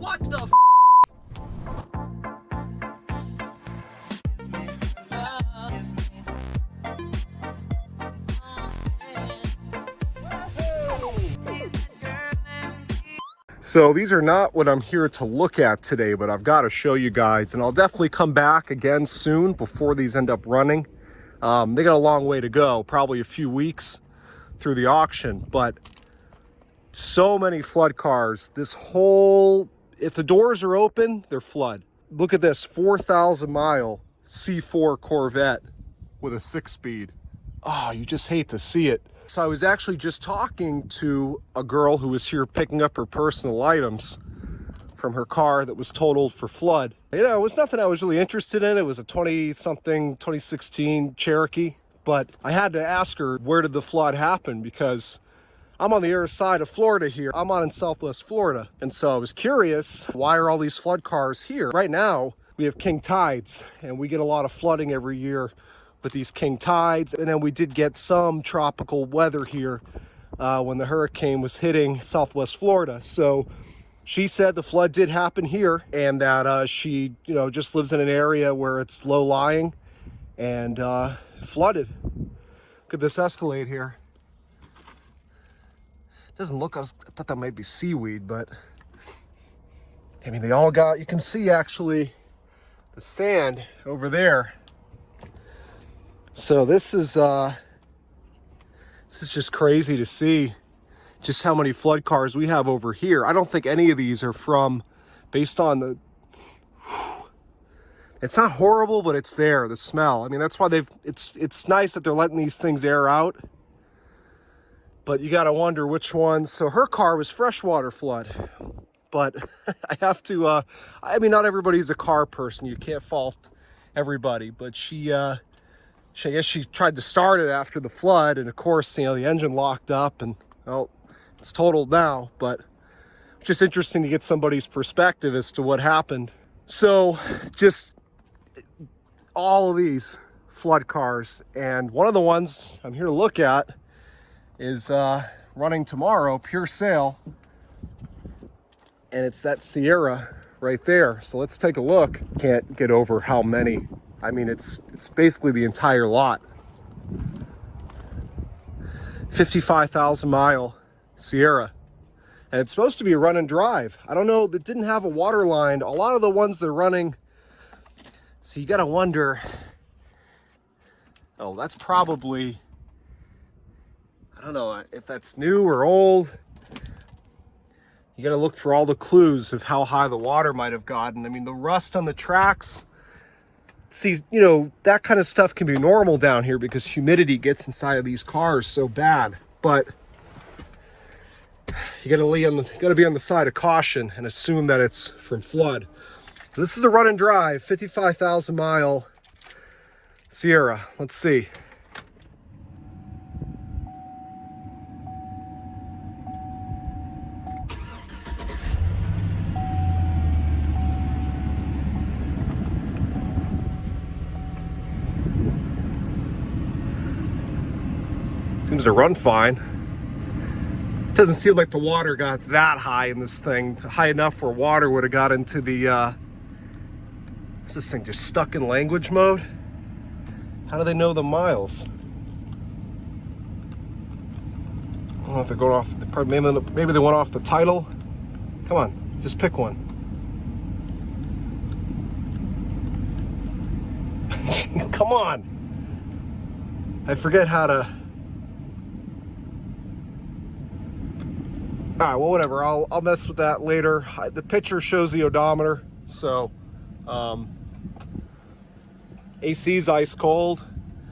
What the f? So these are not what I'm here to look at today, but I've got to show you guys, and I'll definitely come back again soon before these end up running. They got a long way to go, probably a few weeks through the auction, but so many flood cars. This whole, if the doors are open, they're flood. Look at this 4,000 mile C4 Corvette with a 6-speed. Oh, you just hate to see it. So I was actually just talking to a girl who was here picking up her personal items from her car that was totaled for flood. You know, it was nothing I was really interested in. It was a 20-something, 2016 Cherokee. But I had to ask her, where did the flood happen? Because I'm on the other side of Florida here. I'm on in Southwest Florida. And so I was curious, why are all these flood cars here? Right now, we have king tides, and we get a lot of flooding every year with these king tides. And then we did get some tropical weather here when the hurricane was hitting Southwest Florida. So she said the flood did happen here, and that she, you know, just lives in an area where it's low lying and flooded. Look at this Escalade here. Doesn't look, I thought that might be seaweed, but I mean, they all got, you can see actually the sand over there. So this is just crazy to see just how many flood cars we have over here. I don't think any of these are from, based on the, it's not horrible, but it's there, the smell. I mean, that's why it's nice that they're letting these things air out. But you gotta wonder which ones. So her car was freshwater flood. But I have to, I mean, not everybody's a car person. You can't fault everybody. But I guess she tried to start it after the flood. And of course, you know, the engine locked up and, well, it's totaled now. But it's just interesting to get somebody's perspective as to what happened. So just all of these flood cars. And one of the ones I'm here to look at is running tomorrow, pure sale, and it's that Sierra right there. So let's take a look. Can't get over how many. I mean, it's basically the entire lot. 55,000 mile Sierra, and it's supposed to be a run and drive. I don't know, that didn't have a water line. A lot of the ones they're running, so you gotta wonder, oh, that's probably, I don't know if that's new or old. You got to look for all the clues of how high the water might have gotten. I mean, the rust on the tracks, see, you know, that kind of stuff can be normal down here because humidity gets inside of these cars so bad. But you got to be on the side of caution and assume that it's from flood. This is a run and drive, 55,000 mile Sierra. Let's see. Seems to run fine. Doesn't seem like the water got that high in this thing. High enough where water would have got into the, is this thing just stuck in language mode? How do they know the miles? I don't know if they're going off, maybe they went off the title. Come on, just pick one. Come on. I forget how to. All right, well, whatever. I'll mess with that later. The picture shows the odometer, so AC's ice cold,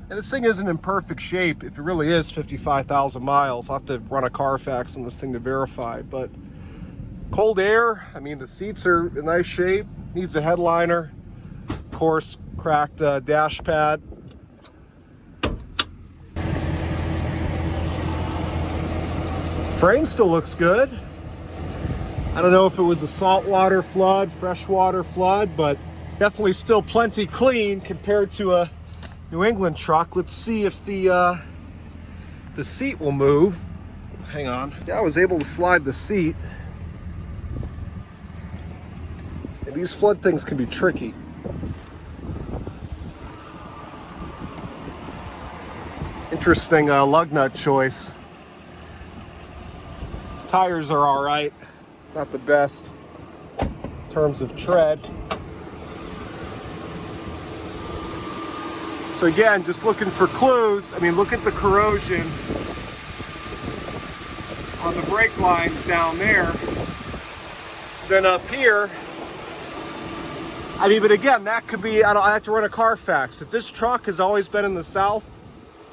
and this thing isn't in perfect shape. If it really is 55,000 miles, I'll have to run a Carfax on this thing to verify. But cold air. I mean, the seats are in nice shape. Needs a headliner. Of course, cracked dash pad. Frame still looks good. I don't know if it was a saltwater flood, freshwater flood, but definitely still plenty clean compared to a New England truck. Let's see if the seat will move. Hang on. Yeah, I was able to slide the seat. And these flood things can be tricky. Interesting lug nut choice. Tires are all right, not the best in terms of tread. So again, just looking for clues. I mean, look at the corrosion on the brake lines down there. Then up here, I mean, but again, that could be, I have to run a Carfax. If this truck has always been in the South,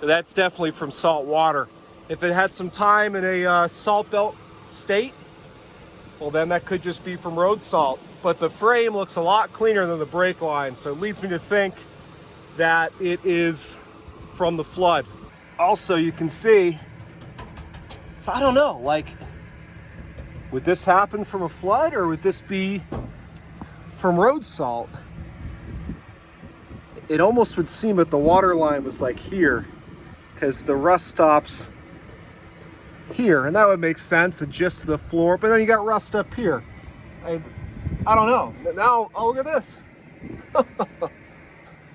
that's definitely from salt water. If it had some time in a salt belt state, well, then that could just be from road salt. But the frame looks a lot cleaner than the brake line, so it leads me to think that it is from the flood. Also, you can see, so I don't know, like, would this happen from a flood or would this be from road salt? It almost would seem that the water line was like here, because the rust stops here, and that would make sense. It's just the floor, but then you got rust up here. I don't know. Now, oh, look at this.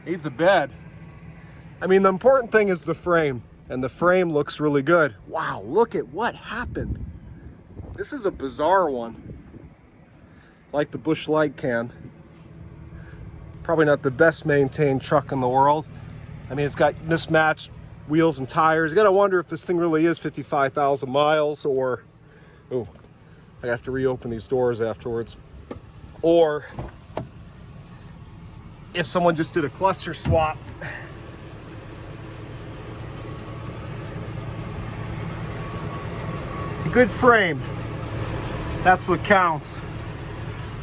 Needs a bed. I mean, the important thing is the frame, and the frame looks really good. Wow, look at what happened. This is a bizarre one. Like the Busch Light can. Probably not the best maintained truck in the world. I mean, it's got mismatched wheels and tires. You gotta wonder if this thing really is 55,000 miles, or, oh, I have to reopen these doors afterwards. Or if someone just did a cluster swap. Good frame, that's what counts.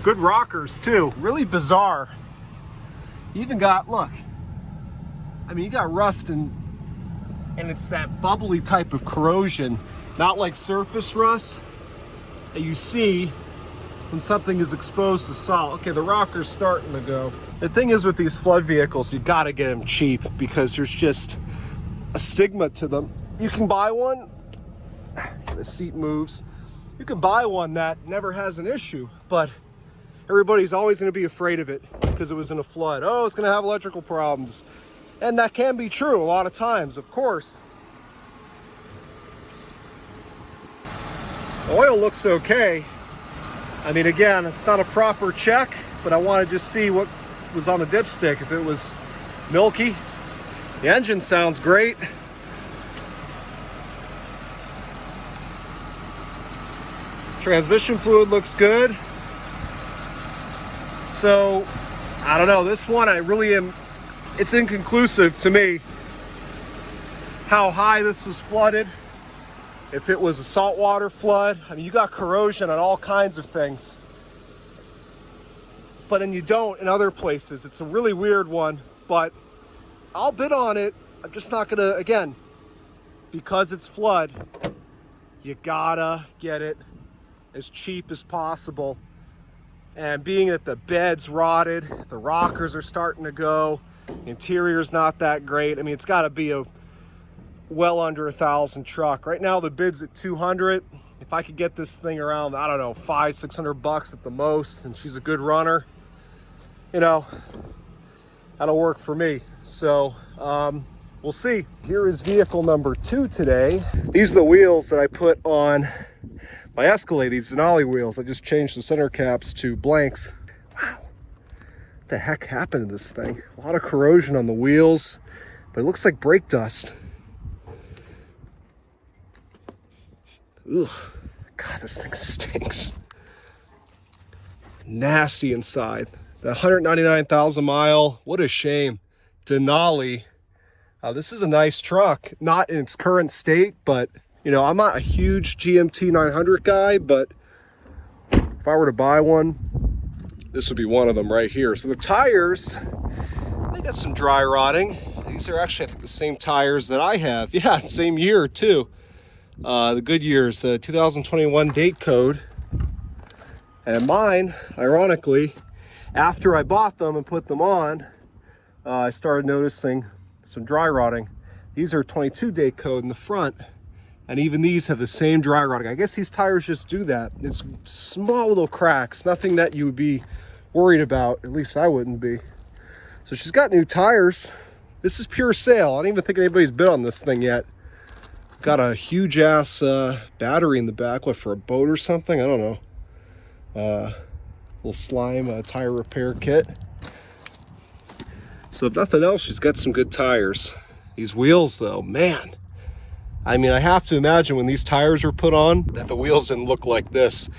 Good rockers too, really bizarre. You even got, look, I mean, you got rust and it's that bubbly type of corrosion, not like surface rust that you see when something is exposed to salt. Okay, the rocker's starting to go. The thing is with these flood vehicles, you gotta get them cheap because there's just a stigma to them. You can buy one, the seat moves. You can buy one that never has an issue, but everybody's always gonna be afraid of it because it was in a flood. Oh, it's gonna have electrical problems. And that can be true a lot of times, of course. The oil looks okay. I mean, again, it's not a proper check, but I want to just see what was on the dipstick. If it was milky. The engine sounds great. Transmission fluid looks good. So, I don't know, this one I really am, it's inconclusive to me how high this was flooded. If it was a saltwater flood, I mean, you got corrosion on all kinds of things. But then you don't in other places. It's a really weird one, but I'll bid on it. I'm just not gonna, again, because it's flood, you gotta get it as cheap as possible. And being that the bed's rotted, the rockers are starting to go, the interior's not that great. I mean, it's gotta be a well under 1,000 truck. Right now the bid's at 200. If I could get this thing around, I don't know, $500-600 at the most, and she's a good runner, you know, that'll work for me. So we'll see. Here is vehicle number 2 today. These are the wheels that I put on my Escalade, these Denali wheels. I just changed the center caps to blanks. Wow, what the heck happened to this thing? A lot of corrosion on the wheels, but it looks like brake dust. Ugh, God, this thing stinks. Nasty inside. The 199,000 mile, what a shame. Denali. This is a nice truck, not in its current state, but you know, I'm not a huge GMT 900 guy, but if I were to buy one, this would be one of them right here. So the tires, they got some dry rotting. These are actually, I think, the same tires that I have. Yeah, same year too. The Goodyear's 2021 date code. And mine, ironically, after I bought them and put them on, I started noticing some dry rotting. These are 22 date code in the front, and even these have the same dry rotting. I guess these tires just do that. It's small little cracks, nothing that you would be worried about. At least I wouldn't be. So she's got new tires. This is pure sale. I don't even think anybody's bid on this thing yet. Got a huge ass battery in the back. What, for a boat or something? I don't know. Little slime tire repair kit. So if nothing else, she's got some good tires. These wheels though, man. I mean, I have to imagine when these tires were put on that the wheels didn't look like this.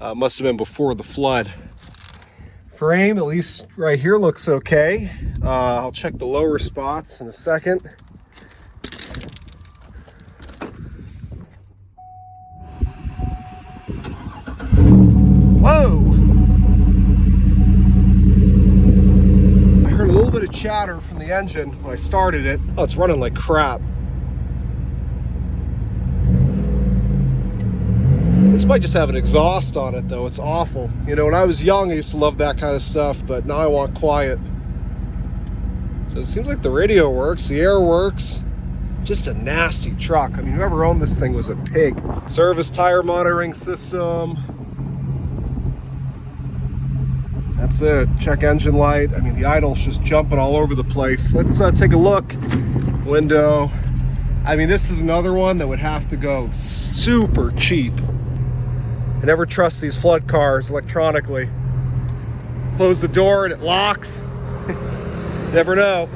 Must have been before the flood. Frame, at least right here, looks okay. I'll check the lower spots in a second. Whoa! I heard a little bit of chatter from the engine when I started it. Oh, it's running like crap. This might just have an exhaust on it though. It's awful. You know, when I was young, I used to love that kind of stuff, but now I want quiet. So it seems like the radio works, the air works. Just a nasty truck. I mean, whoever owned this thing was a pig. Service tire monitoring system. That's it. Check engine light. I mean, the idle's just jumping all over the place. Let's take a look. Window. I mean, this is another one that would have to go super cheap. I never trust these flood cars electronically. Close the door and it locks. Never know.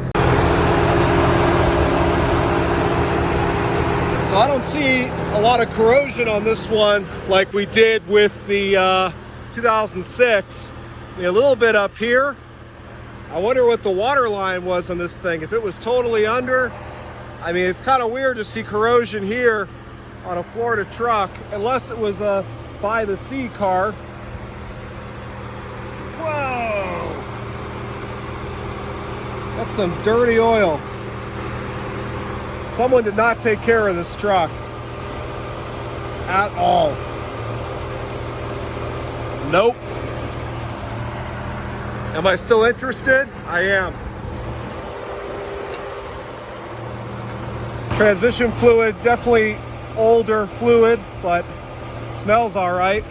So I don't see a lot of corrosion on this one like we did with the 2006. A little bit up here. I wonder what the water line was on this thing. If it was totally under, I mean, it's kind of weird to see corrosion here on a Florida truck, unless it was a by the sea car. Whoa! That's some dirty oil. Someone did not take care of this truck at all. Nope. Am I still interested? I am. Transmission fluid, definitely older fluid, but smells all right.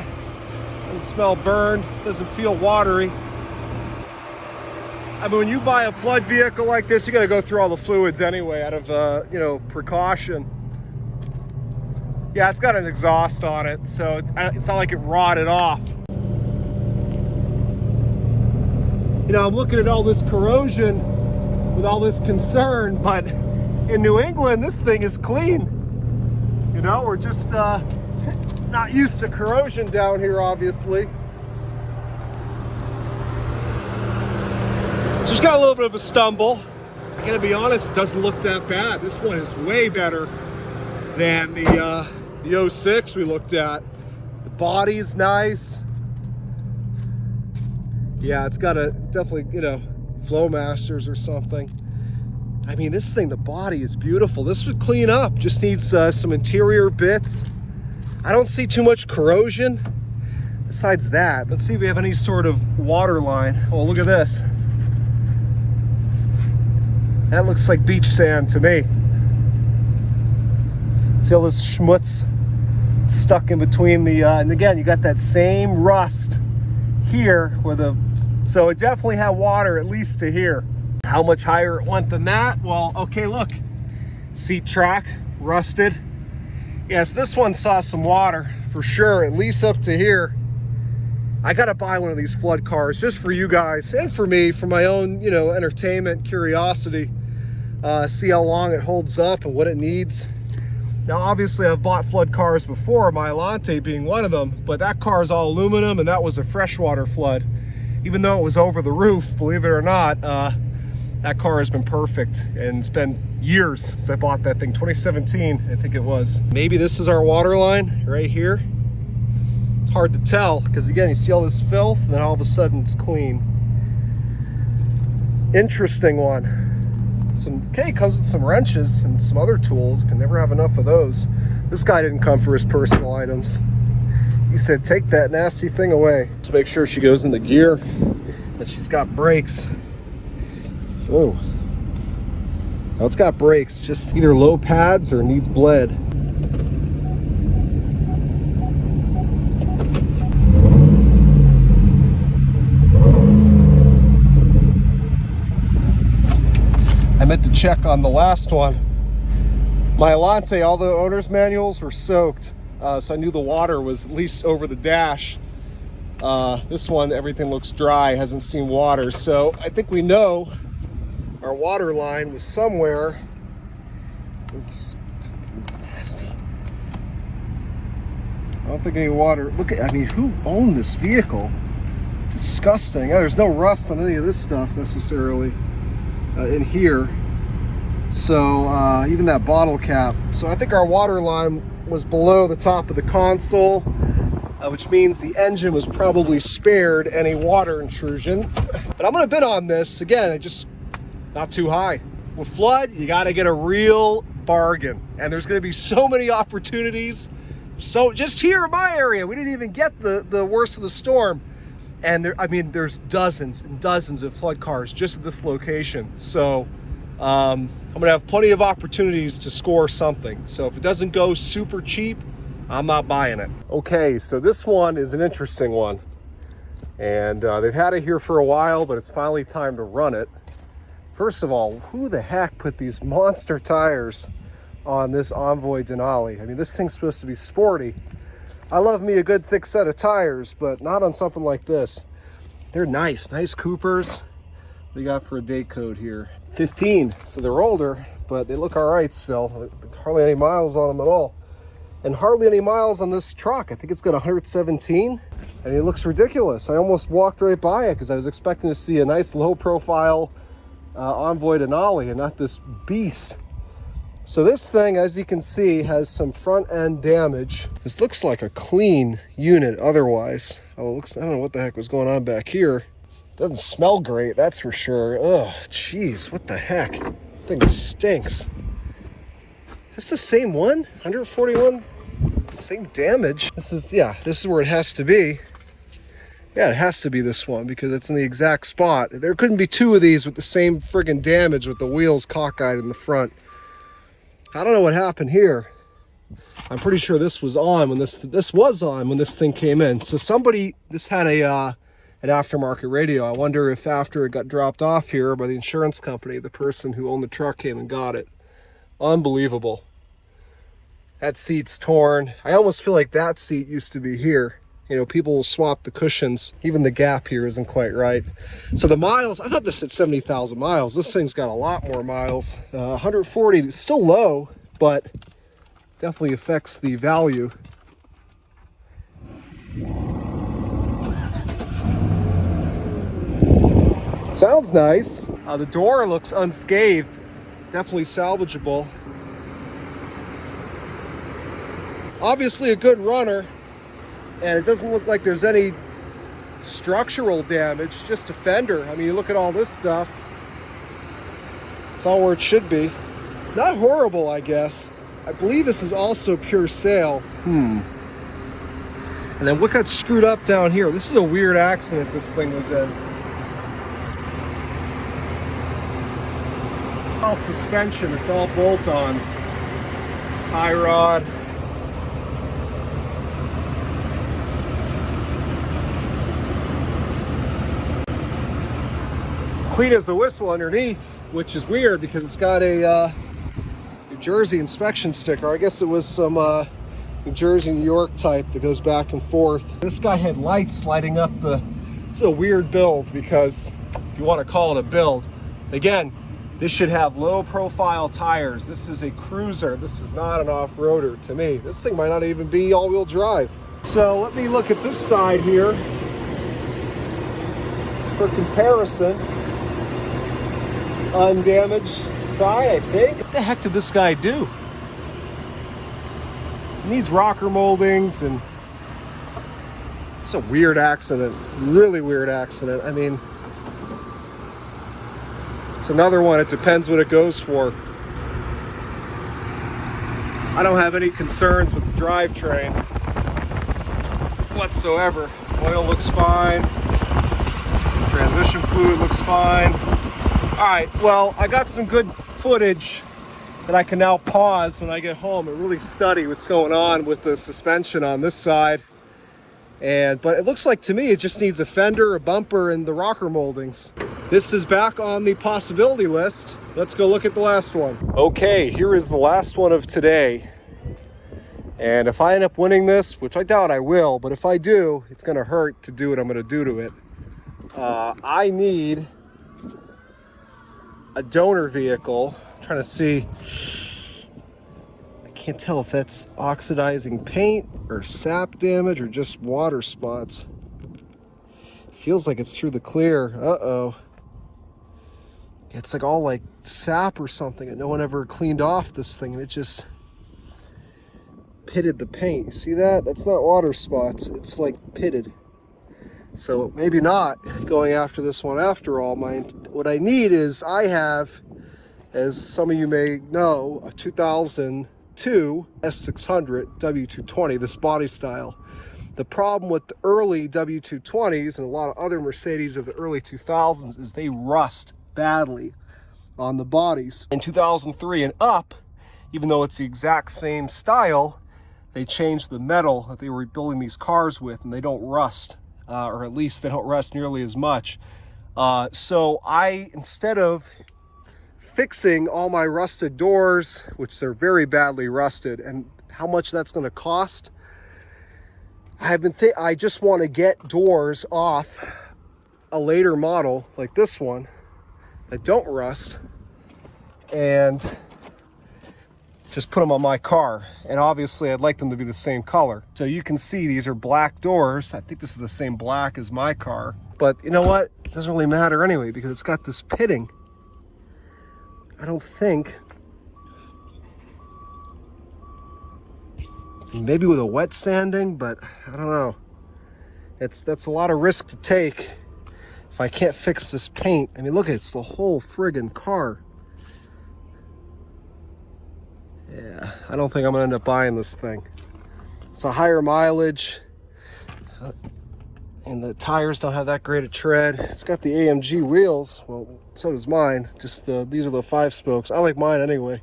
Doesn't smell burned, doesn't feel watery. I mean, when you buy a flood vehicle like this, you got to go through all the fluids anyway, out of you know, precaution. Yeah, it's got an exhaust on it, so it's not like it rotted off. You know, I'm looking at all this corrosion with all this concern, but in New England, this thing is clean. You know, we're just not used to corrosion down here, obviously. So just got a little bit of a stumble. I gotta be honest, it doesn't look that bad. This one is way better than the 06 we looked at. The body's nice. Yeah, it's got a definitely, you know, Flowmasters or something. I mean, this thing, the body is beautiful. This would clean up, just needs some interior bits. I don't see too much corrosion besides that. Let's see if we have any sort of water line. Oh, look at this. That looks like beach sand to me. See all this schmutz stuck in between the, and again, you got that same rust here with a, so it definitely had water at least to here. How much higher it went than that? Well, okay, look, seat track rusted. Yes, this one saw some water for sure, at least up to here. I gotta buy one of these flood cars just for you guys and for me, for my own, you know, entertainment, curiosity. See how long it holds up and what it needs. Now, obviously, I've bought flood cars before, my Elante being one of them, but that car is all aluminum, and that was a freshwater flood. Even though it was over the roof, believe it or not, that car has been perfect, and it's been years since I bought that thing. 2017, I think it was. Maybe this is our water line right here. It's hard to tell, because again, you see all this filth, and then all of a sudden it's clean. Interesting one. Okay, comes with some wrenches and some other tools. Can never have enough of those. This guy didn't come for his personal items. He said, take that nasty thing away. Let's make sure she goes into gear, that she's got brakes. Oh, now it's got brakes, just either low pads or needs bled. meant to check on the last one. My Elante, all the owner's manuals were soaked, so I knew the water was at least over the dash. This one, everything looks dry, hasn't seen water, so I think we know our water line was somewhere. It's nasty. I don't think any water. Look at, I mean, who owned this vehicle? Disgusting. There's no rust on any of this stuff necessarily in here. So even that bottle cap. So I think our water line was below the top of the console, which means the engine was probably spared any water intrusion. But I'm gonna bid on this again. It just not too high. With flood, you got to get a real bargain, and there's going to be so many opportunities. So just here in my area, we didn't even get the worst of the storm, and there, I mean, there's dozens and dozens of flood cars just at this location. So I'm gonna have plenty of opportunities to score something. So if it doesn't go super cheap, I'm not buying it. Okay, so this one is an interesting one, and they've had it here for a while, but it's finally time to run it. First of all, who the heck put these monster tires on this Envoy Denali? I mean, this thing's supposed to be sporty. I love me a good thick set of tires, but not on something like this. They're nice Coopers. What do you got for a date code here? 15, so they're older, but they look all right still. Hardly any miles on them at all. And hardly any miles on this truck. I think it's got 117, and it looks ridiculous. I almost walked right by it because I was expecting to see a nice low profile Envoy Denali and not this beast. So this thing, as you can see, has some front end damage. This looks like a clean unit otherwise. Oh, it looks, I don't know what the heck was going on back here. Doesn't smell great, that's for sure. Oh, jeez, what the heck? Thing stinks. Is this the same one? 141? Same damage. This is, yeah, this is where it has to be. Yeah, it has to be this one because it's in the exact spot. There couldn't be two of these with the same friggin' damage with the wheels cockeyed in the front. I don't know what happened here. I'm pretty sure this was on when this was on when this thing came in. So somebody, this had a an aftermarket radio. I wonder if after it got dropped off here by the insurance company, the person who owned the truck came and got it. Unbelievable. That seat's torn. I almost feel like that seat used to be here. You know, people will swap the cushions. Even the gap here isn't quite right. So the miles, I thought this had 70,000 miles. This thing's got a lot more miles. 140 is still low, but definitely affects the value. Sounds nice. The door looks unscathed. Definitely salvageable. Obviously a good runner. And it doesn't look like there's any structural damage, just a fender. I mean, you look at all this stuff. It's all where it should be. Not horrible, I guess. I believe this is also pure sale. And then what got screwed up down here? This is a weird accident this thing was in. All suspension, it's all bolt-ons. Tie rod. Clean as a whistle underneath, which is weird because it's got a New Jersey inspection sticker. I guess it was some New Jersey, New York type that goes back and forth. This guy had lights lighting up the, it's a weird build because if you want to call it a build, again, this should have low profile tires. This is a cruiser. This is not an off-roader to me. This thing might not even be all-wheel drive. So let me look at this side here for comparison. Undamaged side, I think. What the heck did this guy do? It needs rocker moldings, and it's a weird accident. Really weird accident. I mean, it's another one. It depends what it goes for. I don't have any concerns with the drivetrain whatsoever. Oil looks fine. Transmission fluid looks fine. All right, well, I got some good footage that I can now pause when I get home and really study what's going on with the suspension on this side But it looks like to me it just needs a fender, a bumper, and the rocker moldings. This is back on the possibility list. Let's go look at the last one. Okay, here is the last one of today. And if I end up winning this, which I doubt I will, but if I do, it's gonna hurt to do what I'm gonna do to it. I need a donor vehicle. I'm trying to see. I can't tell if that's oxidizing paint or sap damage or just water spots. Feels like it's through the clear. Uh-oh. It's like all like sap or something, and no one ever cleaned off this thing, and it just pitted the paint. You see that? That's not water spots. It's like pitted. So maybe not going after this one after all. What I need is, I have, as some of you may know, a 2002 S600 W220, this body style. The problem with the early W220s and a lot of other Mercedes of the early 2000s is they rust badly on the bodies. In 2003 and up, even though it's the exact same style, they changed the metal that they were building these cars with, and they don't rust, or at least they don't rust nearly as much. So instead of fixing all my rusted doors, which they're very badly rusted, and how much that's going to cost, I just want to get doors off a later model like this one that don't rust and just put them on my car. And obviously I'd like them to be the same color. So you can see these are black doors. I think this is the same black as my car, but you know what? It doesn't really matter anyway, because it's got this pitting. I don't think, maybe with a wet sanding, but I don't know. That's a lot of risk to take if I can't fix this paint. I mean, look, it's the whole friggin' car. Yeah, I don't think I'm gonna end up buying this thing. It's a higher mileage, and the tires don't have that great a tread. It's got the AMG wheels. Well, so does mine. Just these are the 5 spokes. I like mine anyway.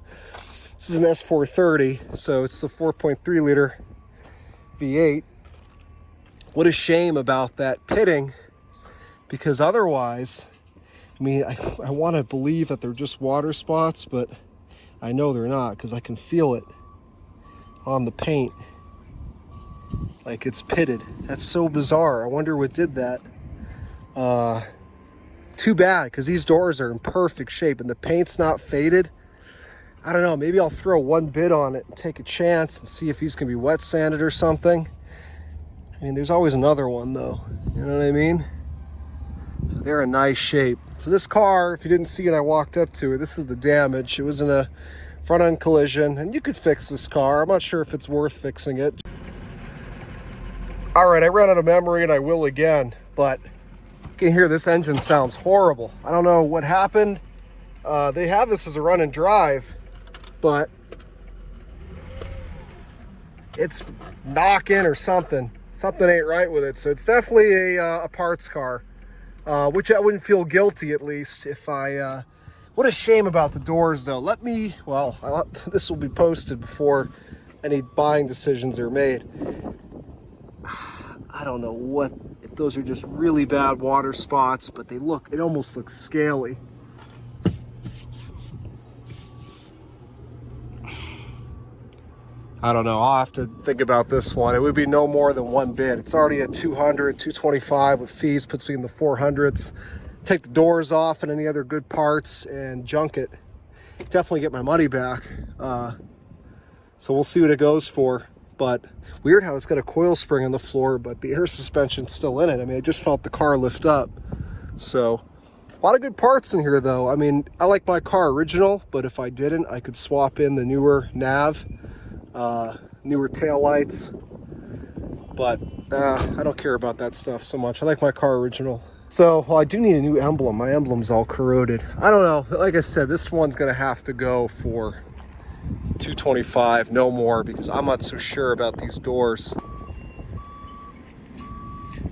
This is an S430, so it's the 4.3 liter V8. What a shame about that pitting, because otherwise, I mean, I want to believe that they're just water spots, but I know they're not, because I can feel it on the paint. Like it's pitted. That's so bizarre. I wonder what did that. Too bad, because these doors are in perfect shape and the paint's not faded. I don't know, maybe I'll throw one bid on it and take a chance and see if he's gonna be wet sanded or something. I mean, there's always another one though, you know what I mean? They're in nice shape. So this car, if you didn't see it, I walked up to it, this is the damage. It was in a front end collision, and you could fix this car. I'm not sure if it's worth fixing it. All right, I ran out of memory and I will again, but you can hear this engine sounds horrible. I don't know what happened. They have this as a run and drive, but it's knocking or something. Something ain't right with it. So it's definitely a parts car, which I wouldn't feel guilty, at least, if I... What a shame about the doors, though. This will be posted before any buying decisions are made. I don't know if those are just really bad water spots, but it almost looks scaly. I don't know. I'll have to think about this one. It would be no more than one bid. It's already at 200, 225 with fees, puts me in the 400s. Take the doors off and any other good parts and junk it. Definitely get my money back. So we'll see what it goes for. But weird how it's got a coil spring on the floor, but the air suspension's still in it. I mean, I just felt the car lift up. So a lot of good parts in here, though. I mean, I like my car original, but if I didn't, I could swap in the newer nav, newer taillights. But I don't care about that stuff so much. I like my car original. So, well, I do need a new emblem. My emblem's all corroded. I don't know. Like I said, this one's going to have to go for $225, no more, because I'm not so sure about these doors.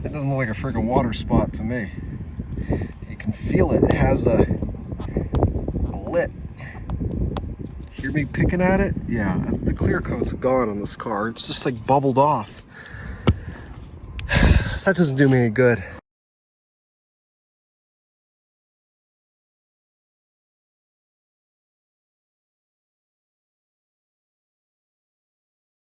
That doesn't look like a friggin' water spot to me. You can feel it. It has a lip. Hear me picking at it? Yeah, the clear coat's gone on this car. It's just like bubbled off. That doesn't do me any good.